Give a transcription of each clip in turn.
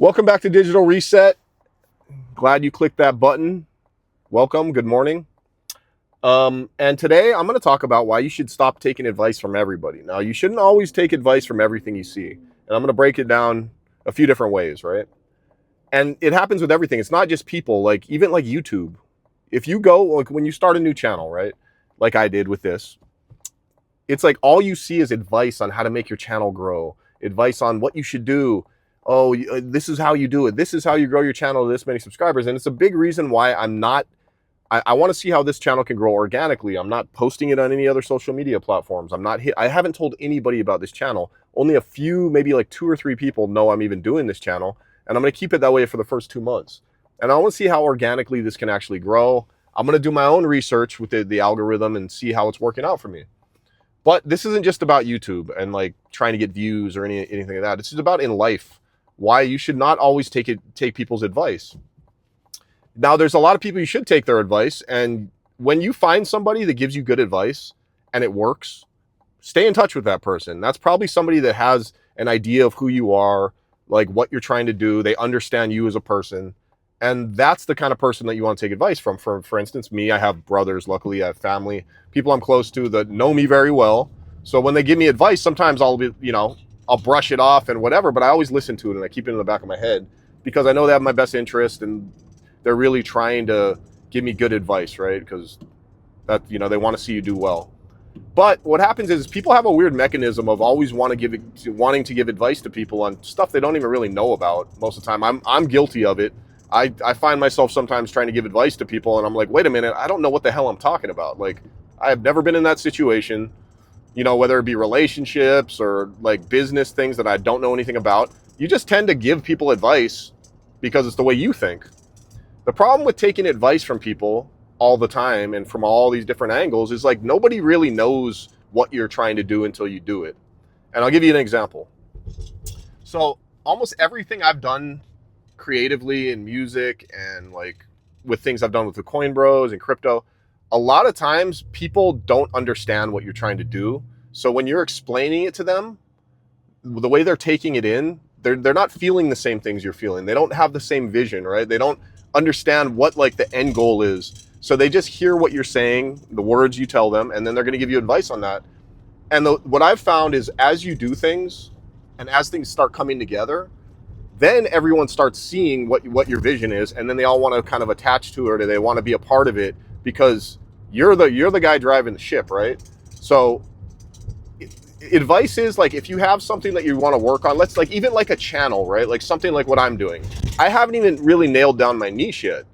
Welcome back to Digital Reset. Glad you clicked that button. Welcome. Good morning. And today I'm going to talk about why you should stop taking advice from everybody. Now, you shouldn't always take advice from everything you see. And I'm going to break it down a few different ways, right? And it happens with everything. It's not just people, like even like YouTube. If you go, like when you start a new channel, right? Like I did with this, it's like all you see is advice on how to make your channel grow, advice on what you should do. Oh, this is how you do it. This is how you grow your channel to this many subscribers. And it's a big reason why I'm not, I want to see how this channel can grow organically. I'm not posting it on any other social media platforms. I haven't told anybody about this channel. Only a few, maybe like 2 or 3 people know I'm even doing this channel. And I'm going to keep it that way for the first 2 months. And I want to see how organically this can actually grow. I'm going to do my own research with the algorithm and see how it's working out for me. But this isn't just about YouTube and like trying to get views or anything like that. This is about in life, why you should not always take people's advice. Now, there's a lot of people you should take their advice, and when you find somebody that gives you good advice and it works, stay in touch with that person. That's probably somebody that has an idea of who you are, like what you're trying to do. They understand you as a person. And that's the kind of person that you want to take advice from. For instance, me, I have brothers, luckily I have family, people I'm close to that know me very well. So when they give me advice, sometimes I'll be, I'll brush it off and whatever, but I always listen to it and I keep it in the back of my head because I know they have my best interest and they're really trying to give me good advice, right? Because they want to see you do well. But what happens is people have a weird mechanism of always wanting to give advice to people on stuff they don't even really know about. Most of the time, I'm guilty of it. I find myself sometimes trying to give advice to people, and I'm like, wait a minute, I don't know what the hell I'm talking about. Like, I have never been in that situation. Whether it be relationships or like business things that I don't know anything about. You just tend to give people advice because it's the way you think. The problem with taking advice from people all the time and from all these different angles is like nobody really knows what you're trying to do until you do it. And I'll give you an example. So almost everything I've done creatively in music and like with things I've done with the Coin Bros and crypto, a lot of times people don't understand what you're trying to do. So when you're explaining it to them, the way they're taking it in, they're not feeling the same things you're feeling. They don't have the same vision, right? They don't understand what like the end goal is. So they just hear what you're saying, the words you tell them, and then they're going to give you advice on that. And what I've found is as you do things and as things start coming together, then everyone starts seeing what your vision is, and then they all want to kind of attach to it, or they want to be a part of it because you're the guy driving the ship, right? So advice is like if you have something that you want to work on, let's like even like a channel, right? Like something like what I'm doing. I haven't even really nailed down my niche yet.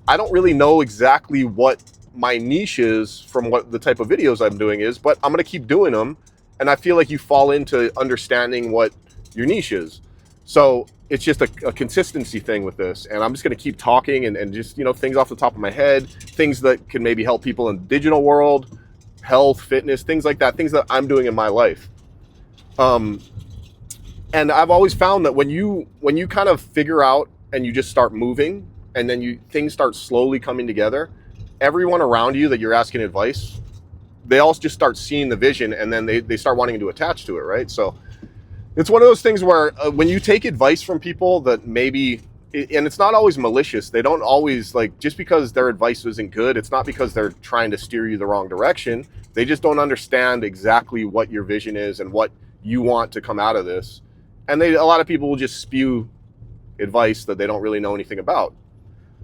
I don't really know exactly what my niche is from what the type of videos I'm doing is, but I'm going to keep doing them. And I feel like you fall into understanding what your niche is. So it's just a consistency thing with this. And I'm just going to keep talking and just, things off the top of my head, things that can maybe help people in the digital world, health, fitness, things like that, things that I'm doing in my life. And I've always found that when you kind of figure out and you just start moving and then things start slowly coming together, everyone around you that you're asking advice, they all just start seeing the vision and then they start wanting to attach to it, right? So it's one of those things where when you take advice from people that maybe, and it's not always malicious, they don't always like, just because their advice isn't good, it's not because they're trying to steer you the wrong direction. They just don't understand exactly what your vision is and what you want to come out of this. And a lot of people will just spew advice that they don't really know anything about.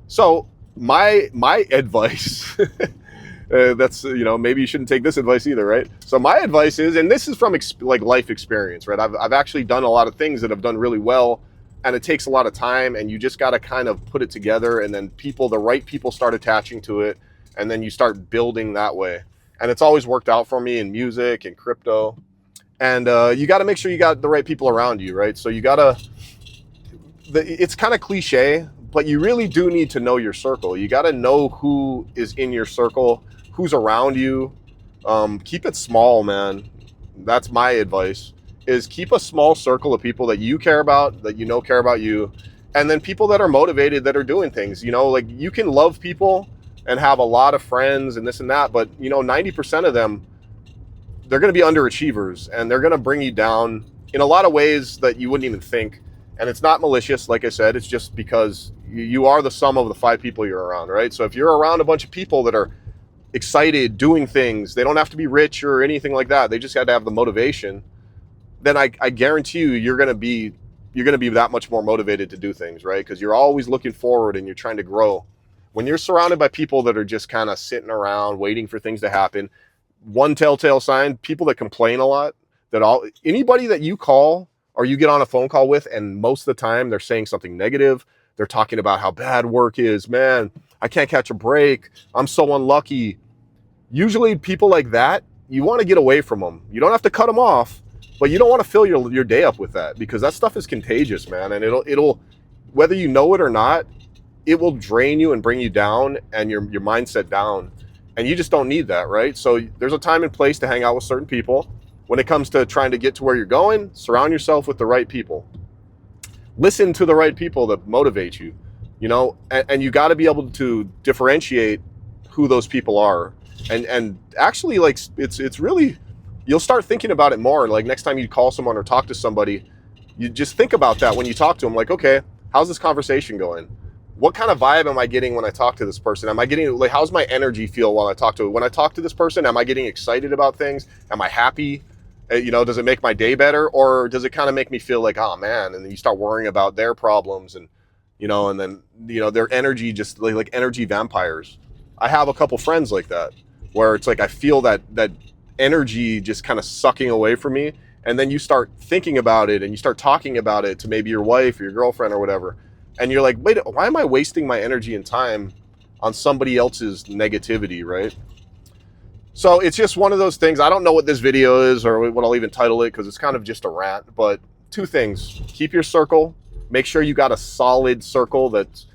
So my advice, that's, maybe you shouldn't take this advice either, right? So my advice is, and this is from like life experience, right? I've actually done a lot of things that have done really well, and it takes a lot of time, and you just got to kind of put it together, and then the right people start attaching to it, and then you start building that way. And it's always worked out for me in music and crypto. And you got to make sure you got the right people around you, right? So you got to, it's kind of cliche, but you really do need to know your circle. You got to know who is in your circle, who's around you. Keep it small, man. That's my advice, is keep a small circle of people that you care about, that care about you. And then people that are motivated, that are doing things, like you can love people and have a lot of friends and this and that, but 90% of them, they're going to be underachievers and they're going to bring you down in a lot of ways that you wouldn't even think. And it's not malicious, like I said, it's just because you are the sum of the 5 people you're around, right? So if you're around a bunch of people that are excited, doing things, they don't have to be rich or anything like that, they just got to have the motivation, then I guarantee you, you're going to be that much more motivated to do things, right? Because you're always looking forward and you're trying to grow. When you're surrounded by people that are just kind of sitting around waiting for things to happen, one telltale sign, people that complain a lot, anybody that you call or you get on a phone call with, and most of the time they're saying something negative, they're talking about how bad work is, man, I can't catch a break, I'm so unlucky. Usually people like that, you want to get away from them. You don't have to cut them off, but you don't want to fill your day up with that, because that stuff is contagious, man. And it'll whether you know it or not, it will drain you and bring you down and your mindset down. And you just don't need that, right? So there's a time and place to hang out with certain people. When it comes to trying to get to where you're going, surround yourself with the right people. Listen to the right people that motivate you, and you got to be able to differentiate who those people are. And actually, like, it's really, you'll start thinking about it more. Like, next time you call someone or talk to somebody, you just think about that when you talk to them. Like, okay, how's this conversation going? What kind of vibe am I getting when I talk to this person? Am I getting, like, how's my energy feel while I talk to it? When I talk to this person, am I getting excited about things? Am I happy? Does it make my day better, or does it kind of make me feel like, oh man, and then you start worrying about their problems, and and then their energy, just like energy vampires. I have a couple friends like that, where it's like I feel that energy just kind of sucking away from me, and then you start thinking about it and you start talking about it to maybe your wife or your girlfriend or whatever, and you're like, wait, why am I wasting my energy and time on somebody else's negativity, right? So it's just one of those things. I don't know what this video is or what I'll even title it, because it's kind of just a rant. But 2 things: keep your circle. Make sure you got a solid circle that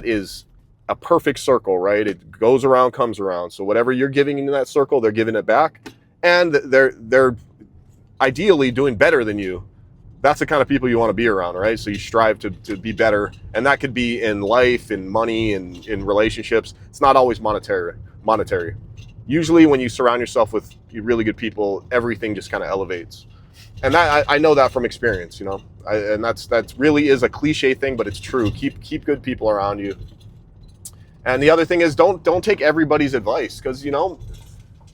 is a perfect circle, right? It goes around, comes around. So whatever you're giving into that circle, they're giving it back, and they're ideally doing better than you. That's the kind of people you want to be around, right? So you strive to be better, and that could be in life, in money, and in relationships. It's not always monetary. Usually when you surround yourself with really good people, everything just kind of elevates. And that I know that from experience, and that's really is a cliche thing, but it's true. Keep good people around you. And the other thing is, don't take everybody's advice, because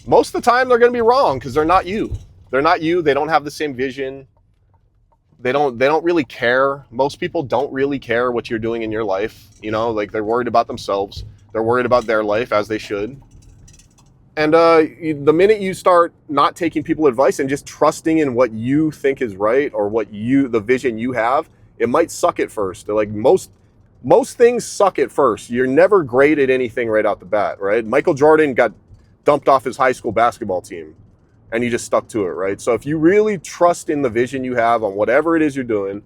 most of the time they're going to be wrong, because they're not you. They're not you. They don't have the same vision. They don't really care. Most people don't really care what you're doing in your life. Like, they're worried about themselves. They're worried about their life, as they should. And the minute you start not taking people's advice and just trusting in what you think is right, or the vision you have, it might suck at first. Like, most things suck at first. You're never great at anything right out the bat, right? Michael Jordan got dumped off his high school basketball team, and he just stuck to it, right? So if you really trust in the vision you have on whatever it is you're doing,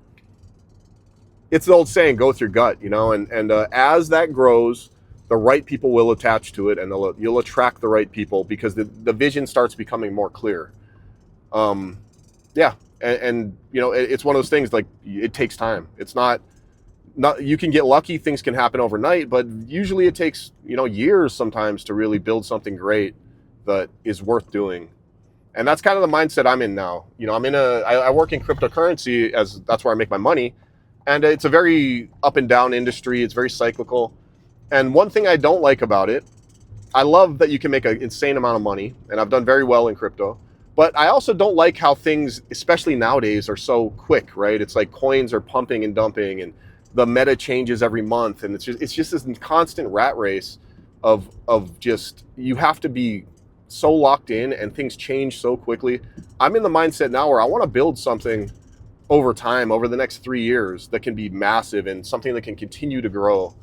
it's the old saying, go with your gut, and as that grows, the right people will attach to it, and you'll attract the right people, because the vision starts becoming more clear. It's one of those things, like, it takes time. It's not you can get lucky, things can happen overnight, but usually it takes years sometimes to really build something great that is worth doing. And that's kind of the mindset I'm in now. I work in cryptocurrency, as that's where I make my money, and it's a very up and down industry. It's very cyclical. And one thing I don't like about it, I love that you can make an insane amount of money, and I've done very well in crypto, but I also don't like how things, especially nowadays, are so quick, right? It's like coins are pumping and dumping, and the meta changes every month, and it's just this constant rat race of just, you have to be so locked in, and things change so quickly. I'm in the mindset now where I want to build something over time, over the next 3 years, that can be massive and something that can continue to grow.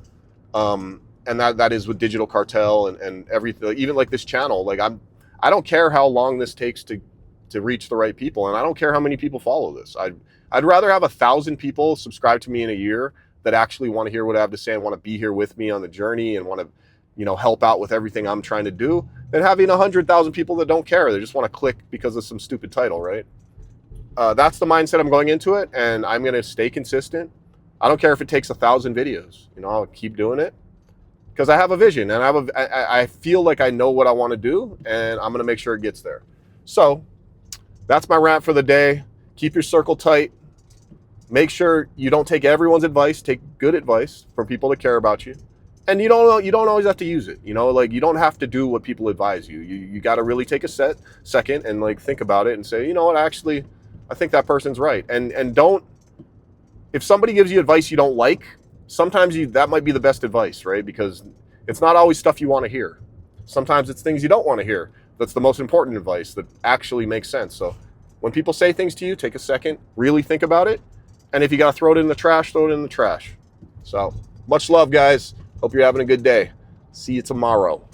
And that is with Digital Cartel and everything, even like this channel. Like, I don't care how long this takes to reach the right people, and I don't care how many people follow this. I'd rather have 1,000 people subscribe to me in a year that actually want to hear what I have to say and want to be here with me on the journey and want to, help out with everything I'm trying to do, than having 100,000 people that don't care. They just want to click because of some stupid title, right? That's the mindset I'm going into it, and I'm going to stay consistent. I don't care if it takes 1,000 videos. I'll keep doing it, because I have a vision, and I feel like I know what I want to do, and I'm going to make sure it gets there. So that's my rant for the day. Keep your circle tight. Make sure you don't take everyone's advice. Take good advice from people that care about you. And you don't always have to use it. You know, like you don't have to do what people advise you. You got to really take a second and like think about it and say, you know what, actually, I think that person's right. And don't, if somebody gives you advice you don't like, sometimes that might be the best advice, right? Because it's not always stuff you want to hear. Sometimes it's things you don't want to hear. That's the most important advice that actually makes sense. So when people say things to you, take a second, really think about it. And if you got to throw it in the trash, throw it in the trash. So much love, guys. Hope you're having a good day. See you tomorrow.